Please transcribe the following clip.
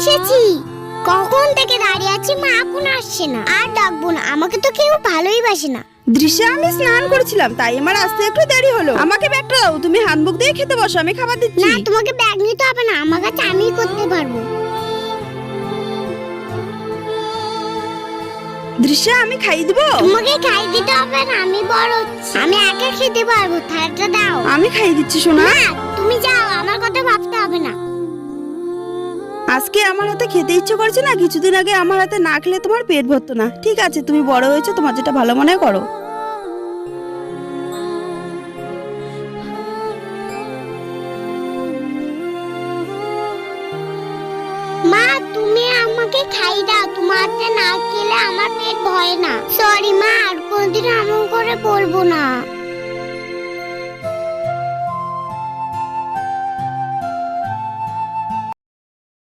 এসেছি। কখন থেকে দাঁড়িয়ে আছি, মা এখন আসছে না। আর ডাকবো না, আমাকে তো কেউ ভালোই বাসে না। দৃশ্যা, আমি স্নান করেছিলাম তাই আমার আসতে একটু দেরি হলো। আমাকে ব্যাগটা দাও, তুমি হাত মুখ দিয়ে খেতে বসো, আমি খাবার দিচ্ছি। না, তোমাকে ব্যাগ নিতে হবে না, আমার কাছে আমিই করতে পারবো। দৃশ্যা, আমি খাইয়ে দিব। তোমাকে খাই দিতে হবে না, আমি বড় হচ্ছি, আমি একা খেতে পারবো। থালাটা দাও। আমি খাইয়ে দিচ্ছি সোনা। না, তুমি যাও, আমার কথা ভাবতে হবে না। আজকে আমার হাতে খেতে ইচ্ছে করছে না, কিছুদিন আগে আমার হাতে না খেলে তোমার পেট ভরতো না। ঠিক আছে, তুমি বড় হয়েছো, তোমার যেটা ভালো মনে হয় করো। মা, তুমি আমাকে খাই দাও, তোমার হাতে না খেলে আমার পেট ভরে না। সরি মা, আর কোনদিন এমন করে বলবো না।